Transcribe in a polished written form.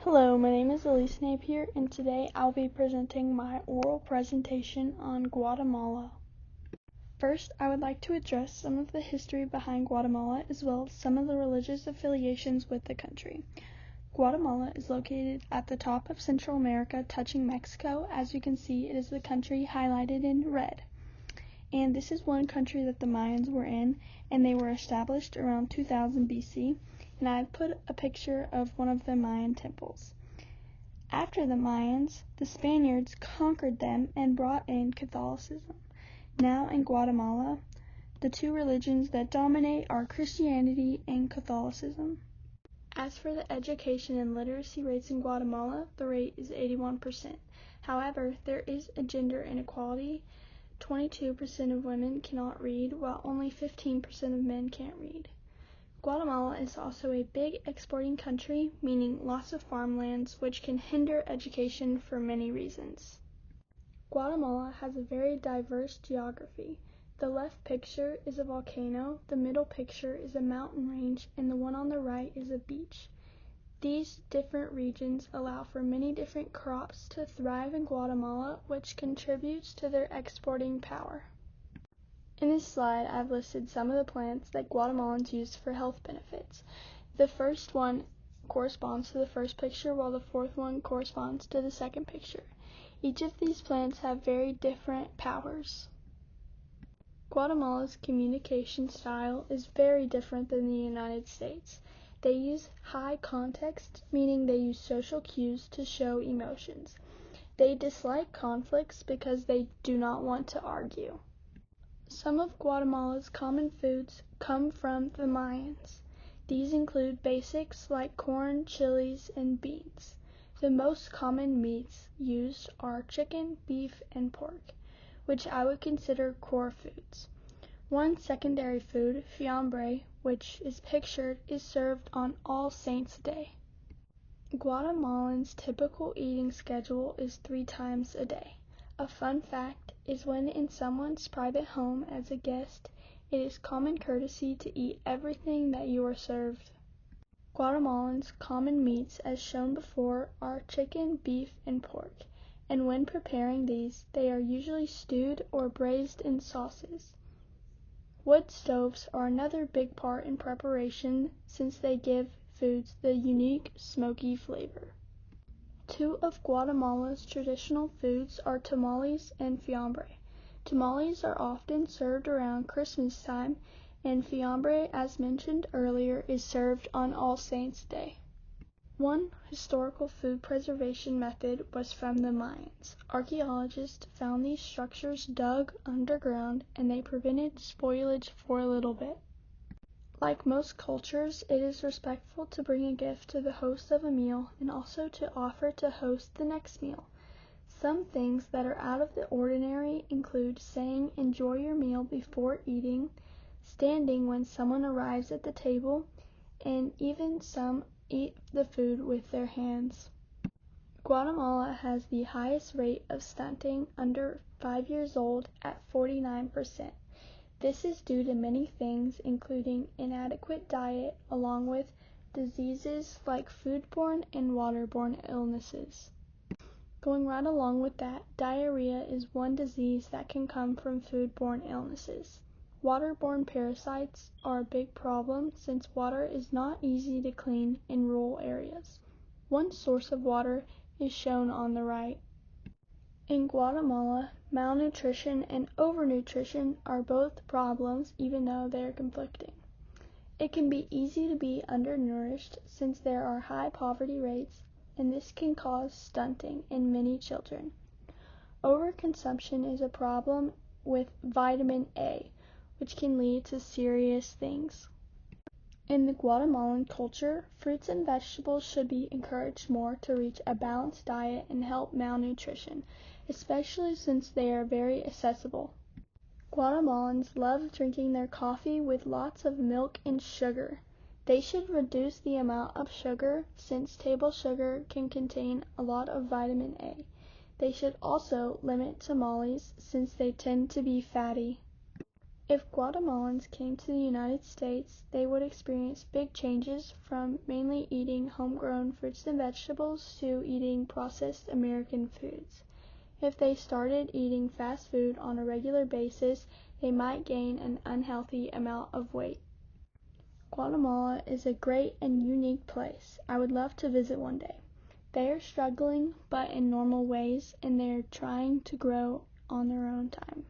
Hello, my name is Elise Napier, and today I'll be presenting my oral presentation on Guatemala. First, I would like to address some of the history behind Guatemala as well as some of the religious affiliations with the country. Guatemala is located at the top of Central America, touching Mexico. As you can see, it is the country highlighted in red. And this is one country that the Mayans were in, and they were established around 2000 BC. And I've put a picture of one of the Mayan temples. After the Mayans, the Spaniards conquered them and brought in Catholicism. Now in Guatemala, the two religions that dominate are Christianity and Catholicism. As for the education and literacy rates in Guatemala, the rate is 81%. However, there is a gender inequality. 22% of women cannot read, while only 15% of men can't read. Guatemala is also a big exporting country, meaning lots of farmlands, which can hinder education for many reasons. Guatemala has a very diverse geography. The left picture is a volcano, the middle picture is a mountain range, and the one on the right is a beach. These different regions allow for many different crops to thrive in Guatemala, which contributes to their exporting power. In this slide, I've listed some of the plants that Guatemalans use for health benefits. The first one corresponds to the first picture, while the fourth one corresponds to the second picture. Each of these plants have very different powers. Guatemala's communication style is very different than the United States. They use high context, meaning they use social cues to show emotions. They dislike conflicts because they do not want to argue. Some of Guatemala's common foods come from the Mayans. These include basics like corn, chilies, and beans. The most common meats used are chicken, beef, and pork, which I would consider core foods. One secondary food, fiambre, which is pictured, is served on All Saints' Day. Guatemalans' typical eating schedule is 3 times a day. A fun fact is when in someone's private home as a guest, it is common courtesy to eat everything that you are served. Guatemalans' common meats, as shown before, are chicken, beef, and pork, and when preparing these, they are usually stewed or braised in sauces. Wood stoves are another big part in preparation since they give foods the unique smoky flavor. 2 of Guatemala's traditional foods are tamales and fiambre. Tamales are often served around Christmas time, and fiambre, as mentioned earlier, is served on All Saints' Day. One historical food preservation method was from the Mayans. Archaeologists found these structures dug underground, and they prevented spoilage for a little bit. Like most cultures, it is respectful to bring a gift to the host of a meal and also to offer to host the next meal. Some things that are out of the ordinary include saying "enjoy your meal" before eating, standing when someone arrives at the table, and even some eat the food with their hands. Guatemala has the highest rate of stunting under 5 years old at 49%. This is due to many things, including inadequate diet, along with diseases like foodborne and waterborne illnesses. Going right along with that, diarrhea is one disease that can come from foodborne illnesses. Waterborne parasites are a big problem since water is not easy to clean in rural areas. One source of water is shown on the right. In Guatemala, malnutrition and overnutrition are both problems, even though they are conflicting. It can be easy to be undernourished since there are high poverty rates, and this can cause stunting in many children. Overconsumption is a problem with vitamin A, which can lead to serious things. In the Guatemalan culture, fruits and vegetables should be encouraged more to reach a balanced diet and help malnutrition, especially since they are very accessible. Guatemalans love drinking their coffee with lots of milk and sugar. They should reduce the amount of sugar since table sugar can contain a lot of vitamin A. They should also limit tamales since they tend to be fatty. If Guatemalans came to the United States, they would experience big changes from mainly eating homegrown fruits and vegetables to eating processed American foods. If they started eating fast food on a regular basis, they might gain an unhealthy amount of weight. Guatemala is a great and unique place. I would love to visit one day. They are struggling, but in normal ways, and they're trying to grow on their own time.